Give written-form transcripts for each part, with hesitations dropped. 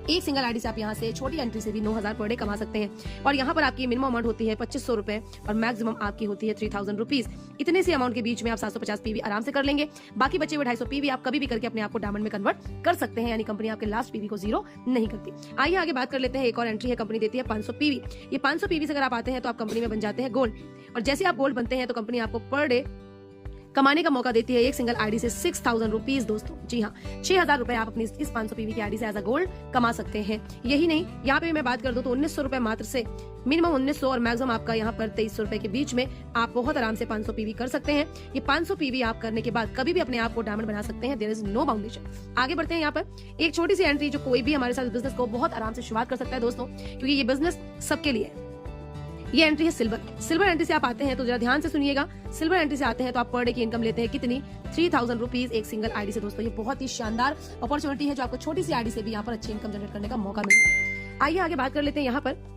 एक single ID से आप यहाँ से छोटी एंट्री से भी 9,000 पर डे कमा सकते हैं। और यहाँ पर आपकी मिनिमम अमाउंट होती है 2500 रुपए और मैक्सिमम आपकी होती है 3000 रुपीज। इतने से अमाउंट के बीच में आप 750 पीवी आराम से कर लेंगे। बाकी बचे हुए 250 पीवी आप कभी भी करके अपने आप को डायमंड में कन्वर्ट कर सकते हैं, यानी कंपनी आपके लास्ट पीवी को जीरो नहीं करती। आइए आगे बात कर लेते हैं। एक और एंट्री है, कंपनी देती है 500 पीवी। ये 500 पीवी से अगर आप आते हैं तो आप कंपनी में बन जाते हैं गोल्ड। और जैसे आप गोल्ड बनते हैं तो कंपनी आपको पर डे कमाने का मौका देती है एक सिंगल आईडी से 6000 रुपीज दोस्तों। जी हाँ, 6000 रुपए आप अपनी इस 500 पीवी की आईडी से एज अ गोल्ड कमा सकते हैं। यही नहीं, यहाँ पे मैं बात कर दूं तो 1900 रुपए मात्र से, मिनिमम 1900 और मैक्सिमम आपका यहाँ पर 2300 रुपए के बीच में आप बहुत आराम से 500 पीवी कर सकते हैं। ये 500 पीवी आप करने के बाद कभी भी अपने आप को डायमंड बना सकते हैं। देयर इज नो बाउंडेशन। आगे बढ़ते हैं। यहाँ पर एक छोटी सी एंट्री जो कोई भी हमारे साथ बिजनेस को बहुत आराम से शुरुआत कर सकता है दोस्तों, क्योंकि ये बिजनेस सबके लिए है। ये एंट्री है सिल्वर। सिल्वर एंट्री से आप आते हैं तो जरा ध्यान से सुनिएगा। सिल्वर एंट्री से आते हैं तो आप पर डे की इनकम लेते हैं कितनी, 3000 रुपीज एक सिंगल आईडी से दोस्तों। ये बहुत ही शानदार अपॉर्चुनिटी है जो आपको छोटी सी आईडी से भी यहाँ पर अच्छी इनकम जनरेट करने का मौका मिलता है। आइए आगे बात कर लेते हैं। यहाँ पर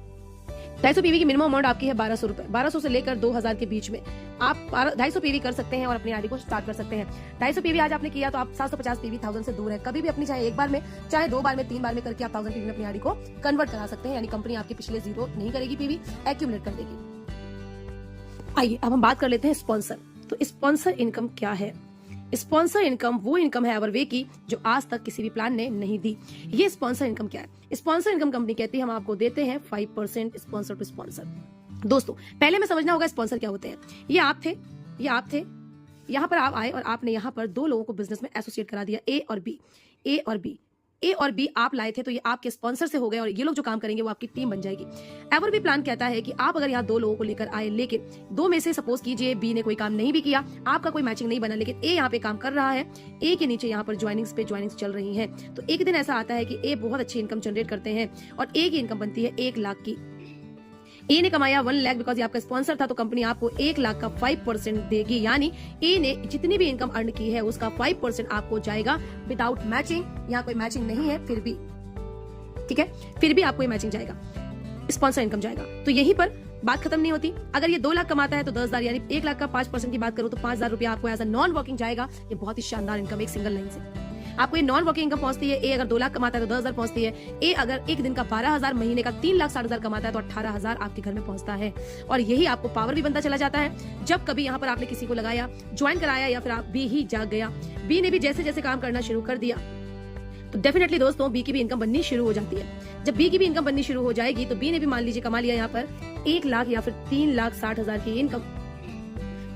250 पीवी की मिनिमम अमाउंट आपकी है 1200 रुपए। 1200 से लेकर 2000 के बीच में आप 250 पीवी कर सकते हैं और अपनी आईडी को स्टार्ट कर सकते हैं। 250 पीवी आज आपने किया तो आप 750 पीवी 1000 से दूर है। कभी भी अपनी चाहे एक बार में, चाहे 2 बार में, 3 बार में करके आप 1000 पीवी में अपनी आईडी को कन्वर्ट करा सकते हैं, यानी कंपनी आपके पिछले जीरो नहीं करेगी, पीवी एक्यूमुलेट कर देगी। आइए अब हम बात कर लेते हैं स्पॉन्सर। तो स्पॉन्सर इनकम क्या है? स्पॉन्सर इनकम वो इनकम है एवरवे की जो आज तक किसी भी प्लान ने नहीं दी। ये स्पॉन्सर इनकम क्या है? स्पॉन्सर इनकम कंपनी कहती है हम आपको देते हैं 5% स्पॉन्सर टू स्पॉन्सर। दोस्तों पहले में समझना होगा स्पॉन्सर क्या होते हैं। ये आप थे, यहाँ पर आप आए और आपने यहाँ पर 2 लोगों को बिजनेस में एसोसिएट करा दिया, ए और बी आप लाए थे तो ये आपके स्पॉन्सर से हो गए और ये लोग जो काम करेंगे वो आपकी टीम बन जाएगी। एवर भी प्लान कहता है कि आप अगर यहाँ 2 लोगों को लेकर आए, लेकिन 2 में से सपोज कीजिए बी ने कोई काम नहीं भी किया, आपका कोई मैचिंग नहीं बना, लेकिन ए यहाँ पे काम कर रहा है, ए के नीचे यहाँ पर ज्वाइनिंग्स चल रही है, तो एक दिन ऐसा आता है कि ए बहुत अच्छी इनकम जनरेट करते हैं और ए की इनकम बनती है 1 लाख की। ए ने कमाया 1 लाख बिकॉज ये आपका स्पॉन्सर था, तो कंपनी आपको 1 लाख का 5% देगी, यानी ए ने जितनी भी इनकम अर्न की है उसका 5% आपको जाएगा विदाउट मैचिंग। यहाँ कोई मैचिंग नहीं है फिर भी, ठीक है, फिर भी आपको ये मैचिंग जाएगा, स्पॉन्सर इनकम जाएगा। तो यहीं पर बात खत्म नहीं होती। अगर ये 2 लाख कमाता है तो 10,000, यानी 1 लाख का 5% की बात करूं तो 5,000 रुपया आपको एज अ नॉन वर्किंग जाएगा। ये बहुत ही शानदार इनकम एक सिंगल लाइन से आपको ये नॉन वर्किंग इनकम पहुंचती है। ए अगर 2 लाख कमाता है तो 10,000 पहुंचती है। ए अगर एक दिन का 12,000, महीने का 3,60,000 कमाता है तो 18,000 आपके घर में पहुंचता है। और यही आपको पावर भी बनता चला जाता है। जब कभी यहाँ पर आपने किसी को लगाया, ज्वाइन कराया, या फिर आप बी ही जाग गया, बी ने भी जैसे जैसे काम करना शुरू कर दिया तो डेफिनेटली दोस्तों बी की भी इनकम बननी शुरू हो जाती है। जब बी की भी इनकम बननी शुरू हो जाएगी तो बी ने भी मान लीजिए कमा लिया यहाँ पर 1 लाख या फिर 3,60,000 की इनकम,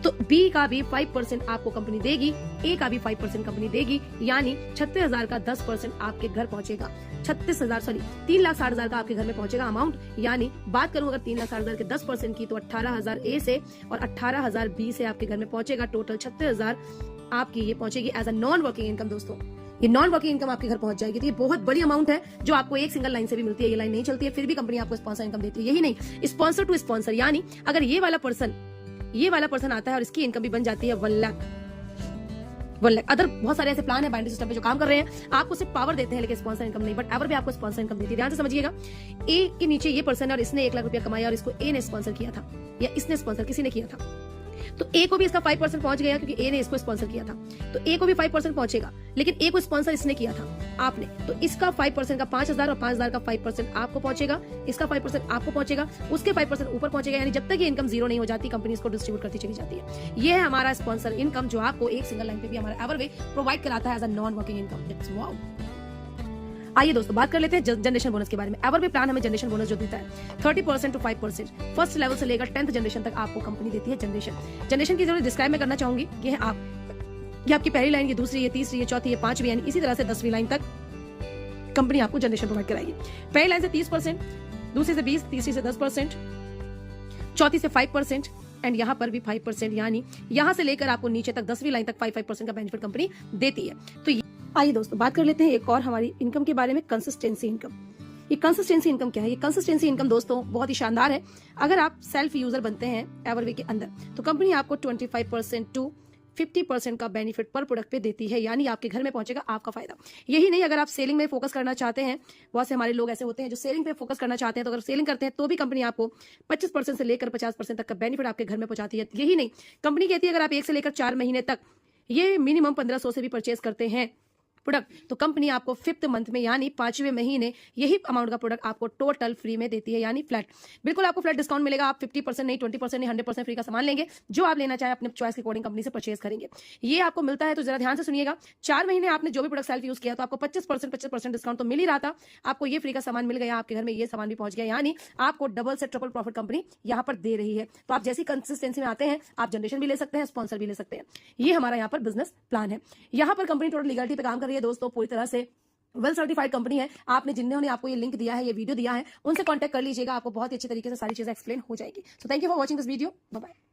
तो बी का भी 5% आपको कंपनी देगी, ए का भी 5% कंपनी देगी, यानी 36,000 का 10% आपके घर पहुंचेगा। 3,60,000 का आपके घर में पहुंचेगा अमाउंट। यानी बात करूं अगर 3,60,000 के 10% की तो 18,000 ए से और 18,000 बी से आपके घर में पहुंचेगा। टोटल 36,000 आपकी ये पहुंचेगी as a non working income. दोस्तों ये नॉन वर्किंग इनकम आपके घर पहुंच जाएगी। तो ये बहुत बड़ी अमाउंट है जो आपको एक सिंगल लाइन से भी मिलती है। ये लाइन नहीं चलती है फिर भी कंपनी आपको स्पॉन्सर इनकम देती है। यही नहीं, स्पॉन्सर टू स्पॉन्सर, यानी अगर ये वाला पर्सन आता है और इसकी इनकम भी बन जाती है 1 लाख। अदर बहुत सारे ऐसे प्लान है बाइनरी सिस्टम पे जो काम कर रहे हैं, आपको सिर्फ पावर देते हैं लेकिन स्पॉन्सर इनकम नहीं। बट एवर भी आपको स्पॉन्सर इनकम देती है। ध्यान से समझिएगा, ए के नीचे ये पर्सन और इसने 1 लाख रुपया कमाया और इसको ए ने स्पॉन्सर किया था, या इसने स्पॉन्सर किसी ने किया था, तो ए को भी इसका 5% पहुंच गया क्योंकि ए ने इसको स्पॉन्सर किया था, तो ए को भी 5% पहुंचेगा। लेकिन ए को स्पॉन्सर इसने किया था, आपने, तो इसका 5% का 5,000 और 5,000 का 5% आपको पहुंचेगा, इसका 5% आपको पहुंचेगा, उसके 5% ऊपर पहुंचेगा। यानी जब तक ये इनकम जीरो नहीं हो जाती कंपनी इसको डिस्ट्रीब्यूट करती चली जाती है। ये है हमारा स्पॉन्सर इनकम जो आपको एक सिंगल लाइन पे भी हमारा एवरवे प्रोवाइड कराता है as a non working income. That's wow. आइए दोस्तों बात कर लेते हैं जनरेशन बोनस के बारे में। एवर भी प्लान हमें जनरेशन बोनस जो देता है 30% टू 5%, फर्स्ट लेवल से लेकर 10th जनरेशन तक आपको कंपनी देती है जनरेशन की जरूरत डिस्क्राइब मैं करना चाहूंगी। ये है ये आपकी पहली लाइन, ये दूसरी, ये तीसरी, ये चौथी, ये 5वीं, यानी इसी तरह से 10वीं लाइन तक कंपनी आपको जनरेशन प्रोवाइड कराएगी। पहली लाइन से 30%, दूसरी से 20%, तीसरी से 10%, चौथी से 5%, एंड यहाँ पर भी 5%, यानी यहाँ से लेकर आपको नीचे तक 10वीं लाइन तक 5% का बेनिफिट कंपनी देती है। तो आइए दोस्तों बात कर लेते हैं एक और हमारी इनकम के बारे में, कंसिस्टेंसी इनकम। ये कंसिस्टेंसी इनकम क्या है? ये कंसिस्टेंसी इनकम दोस्तों बहुत ही शानदार है। अगर आप सेल्फ यूजर बनते हैं एवरवे के अंदर तो कंपनी आपको 25% टू 50% का बेनिफिट पर प्रोडक्ट पे देती है, यानी आपके घर में पहुंचेगा आपका फायदा। यही नहीं, अगर आप सेलिंग में फोकस करना चाहते हैं, बहुत से हमारे लोग ऐसे होते हैं जो सेलिंग पे फोकस करना चाहते हैं, तो अगर सेलिंग करते हैं तो भी कंपनी आपको 25% से लेकर 50% तक का बेनिफिट आपके घर में पहुंचाती है। यही नहीं, कंपनी कहती है अगर आप 1 से लेकर 4 महीने तक ये मिनिमम 1,500 से भी परचेज करते हैं प्रोडक्ट, तो कंपनी आपको 5th मंथ में यानी 5वें महीने यही अमाउंट का प्रोडक्ट आपको टोटल फ्री में देती है, यानी फ्लैट। बिल्कुल आपको फ्लैट डिस्काउंट मिलेगा। आप 50% नहीं, 20% नहीं, 100% फ्री का सामान लेंगे। जो आप लेना चाहे अपने चॉइस के अकॉर्डिंग कंपनी से परचेज करेंगे। ये आपको मिलता है तो जरा ध्यान से सुनिएगा। 4 महीने आपने जो भी प्रोडक्ट सेल्फ यूज किया तो आपको 25% डिस्काउंट तो मिल ही रहा था। आपको ये फ्री का सामान मिल गया, आपके घर में ये सामान भी पहुंच गया, यानी आपको डबल से ट्रिपल प्रॉफिट कंपनी यहाँ पर दे रही है। तो आप जैसी कंसिस्टेंसी में आते हैं, आप जनरेशन भी ले सकते हैं, स्पॉन्सर भी ले सकते हैं। ये हमारा यहाँ पर बिजनेस प्लान है। यहाँ पर कंपनी टोटल लीगलिटी पे काम कर रही है दोस्तों, पूरी तरह से वेल सर्टिफाइड कंपनी है। आपने जिन्होंने आपको ये लिंक दिया है, ये वीडियो दिया है, उनसे कांटेक्ट कर लीजिएगा। आपको बहुत ही अच्छे तरीके से सारी चीजें एक्सप्लेन हो जाएगी। So thank you for watching this video. Bye bye.